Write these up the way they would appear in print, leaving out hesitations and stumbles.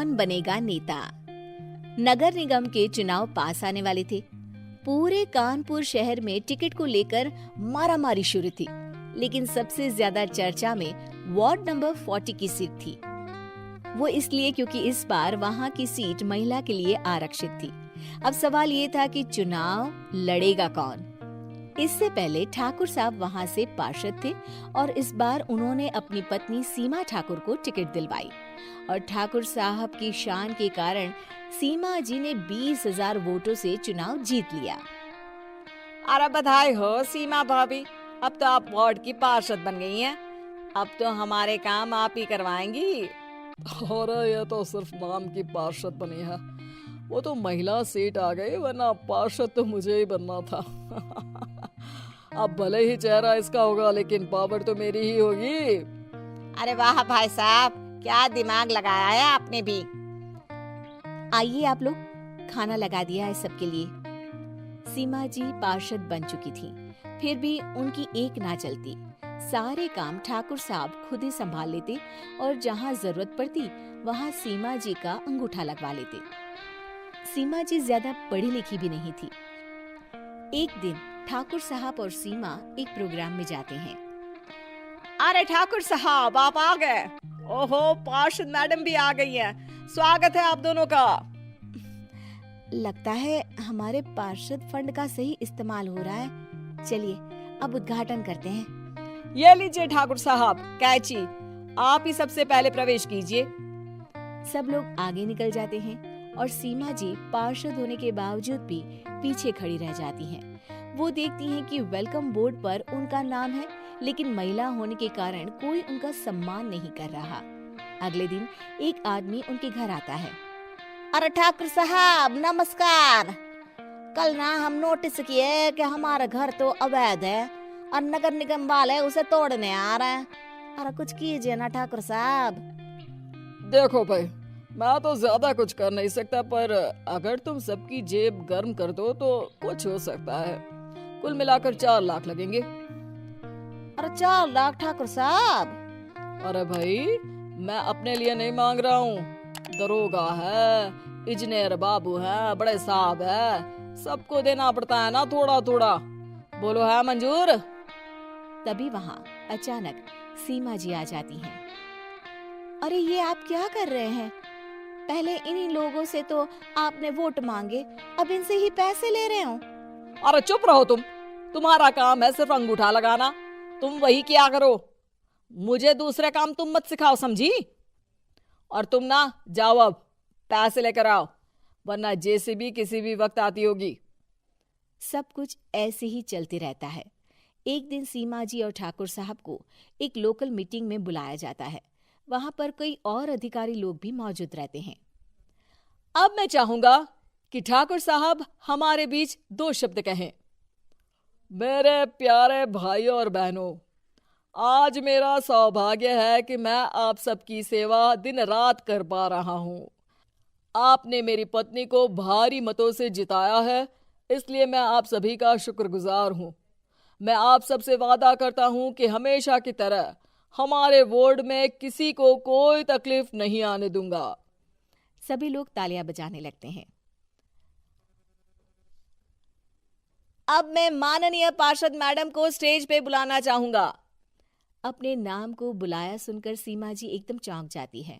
कौन बनेगा नेता। नगर निगम के चुनाव पास आने वाले थे। पूरे कानपुर शहर में टिकट को लेकर मारामारी शुरू थी, लेकिन सबसे ज्यादा चर्चा में वार्ड नंबर 40 की सीट थी। वो इसलिए क्योंकि इस बार वहां की सीट महिला के लिए आरक्षित थी। अब सवाल ये था कि चुनाव लड़ेगा कौन। इससे पहले ठाकुर साहब वहां से पार्षद थे और इस बार उन्होंने अपनी पत्नी सीमा ठाकुर को टिकट दिलवाई और ठाकुर साहब की शान के कारण सीमा जी ने 20,000 वोटों से चुनाव जीत लिया। अरे बधाई हो सीमा भाभी, अब तो आप वार्ड की पार्षद बन गई हैं। अब तो हमारे काम आप ही करवाएंगी। अरे ये तो सिर्फ नाम की पार्षद बनी है, वो तो महिला सीट आ गई, वरना पार्षद तो मुझे ही बनना था। अब भले ही चेहरा इसका होगा, लेकिन पावर तो मेरी ही होगी। अरे वाह भाई साहब, क्या दिमाग लगाया है आपने भी। आइए आप लोग, खाना लगा दिया है सबके लिए। सीमा जी पार्षद बन चुकी थी, फिर भी उनकी एक ना चलती। सारे काम ठाकुर साहब खुद ही संभाल लेते और जहाँ जरूरत पड़ती वहाँ सीमा जी का अंगूठा लगवा लेते। सीमा जी ज्यादा पढ़ी लिखी भी नहीं थी। एक दिन ठाकुर साहब और सीमा एक प्रोग्राम में जाते हैं। अरे ठाकुर साहब, आप आ गए। ओहो, पार्षद मैडम भी आ गई हैं। स्वागत है आप दोनों का। लगता है हमारे पार्षद फंड का सही इस्तेमाल हो रहा है। चलिए अब उद्घाटन करते हैं। ये लीजिए ठाकुर साहब कैची, आप ही सबसे पहले प्रवेश कीजिए। सब लोग आगे निकल जाते हैं और सीमा जी पार्षद होने के बावजूद भी पीछे खड़ी रह जाती हैं। वो देखती हैं कि वेलकम बोर्ड पर उनका नाम है, लेकिन महिला होने के कारण कोई उनका सम्मान नहीं कर रहा। अगले दिन एक आदमी उनके घर आता है। अरे ठाकुर साहब नमस्कार। कल ना हम नोटिस किए कि हमारा घर तो अवैध है और नगर निगम वाले उसे तोड़ने आ रहे हैं। अरे कुछ कीजिए ना ठाकुर साहब। देखो भाई, मैं तो ज्यादा कुछ कर नहीं सकता, पर अगर तुम सबकी जेब गर्म कर दो तो कुछ हो सकता है। कुल मिलाकर 4 लाख लगेंगे। अरे 4 लाख ठाकुर साहब? अरे भाई, मैं अपने लिए नहीं मांग रहा हूँ। दरोगा है, इंजीनियर बाबू है, बड़े साहब है, सबको देना पड़ता है ना थोड़ा थोड़ा। बोलो है मंजूर? तभी वहाँ अचानक सीमा जी आ जाती हैं। अरे ये आप क्या कर रहे हैं? पहले इन्हीं लोगों से तो आपने वोट मांगे, अब इनसे ही पैसे ले रहे हो। अरे चुप रहो तुम, तुम्हारा काम है सिर्फ अंगूठा लगाना, तुम वही किया करो। मुझे दूसरे काम तुम मत सिखाओ, समझी? और तुम ना जाओ, अब पैसे लेकर आओ, वरना जेसीबी किसी भी वक्त आती होगी। सब कुछ ऐसे ही चलते रहता है। एक दिन सीमा जी और ठाकुर साहब को एक लोकल मीटिंग में बुलाया जाता है। वहां पर कई और अधिकारी लोग भी मौजूद रहते हैं। अब मैं चाहूंगा कि ठाकुर साहब हमारे बीच 2 शब्द कहें। मेरे प्यारे भाइयों और बहनों, आज मेरा सौभाग्य है कि मैं आप सबकी सेवा दिन रात कर पा रहा हूँ। आपने मेरी पत्नी को भारी मतों से जिताया है, इसलिए मैं आप सभी का शुक्रगुजार हूँ। मैं आप सबसे वादा करता हूँ कि हमेशा की तरह हमारे वार्ड में किसी को कोई तकलीफ नहीं आने दूंगा। सभी लोग तालियां बजाने लगते हैं। अब मैं माननीय पार्षद मैडम को स्टेज पे बुलाना चाहूंगा। अपने नाम को बुलाया सुनकर सीमा जी एकदम चौंक जाती है।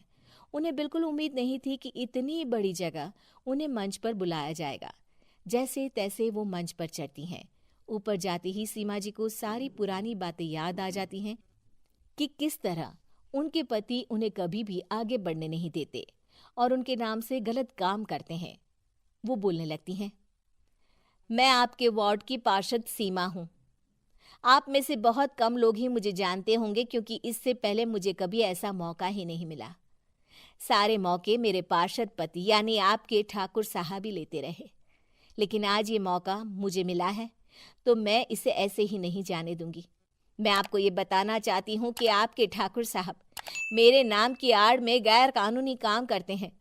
उन्हें बिल्कुल उम्मीद नहीं थी कि इतनी बड़ी जगह उन्हें मंच पर बुलाया जाएगा। जैसे तैसे वो मंच पर चढ़ती हैं। ऊपर जाते ही सीमा जी को सारी पुरानी बातें याद आ जाती हैं कि किस तरह उनके पति उन्हें कभी भी आगे बढ़ने नहीं देते और उनके नाम से गलत काम करते हैं। वो बोलने लगती हैं, मैं आपके वार्ड की पार्षद सीमा हूँ। आप में से बहुत कम लोग ही मुझे जानते होंगे, क्योंकि इससे पहले मुझे कभी ऐसा मौका ही नहीं मिला। सारे मौके मेरे पार्षद पति यानी आपके ठाकुर साहब ही लेते रहे, लेकिन आज ये मौका मुझे मिला है तो मैं इसे ऐसे ही नहीं जाने दूंगी। मैं आपको ये बताना चाहती हूँ कि आपके ठाकुर साहब मेरे नाम की आड़ में गैर कानूनी काम करते हैं,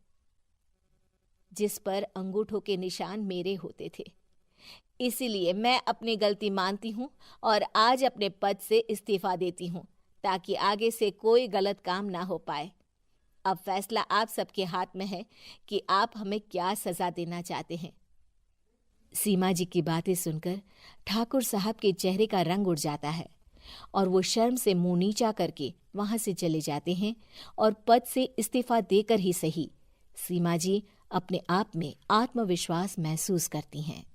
जिस पर अंगूठों के निशान मेरे होते थे। इसीलिए मैं अपनी गलती मानती हूँ और आज अपने पद से इस्तीफा देती हूँ, ताकि आगे से कोई गलत काम ना हो पाए। अब फैसला आप सबके हाथ में है कि आप हमें क्या सजा देना चाहते हैं। सीमा जी की बातें सुनकर ठाकुर साहब के चेहरे का रंग उड़ जाता है और वो शर्म से मुंह नीचा करके वहां से चले जाते हैं और पद से इस्तीफा देकर ही सही सीमा जी अपने आप में आत्मविश्वास महसूस करती हैं।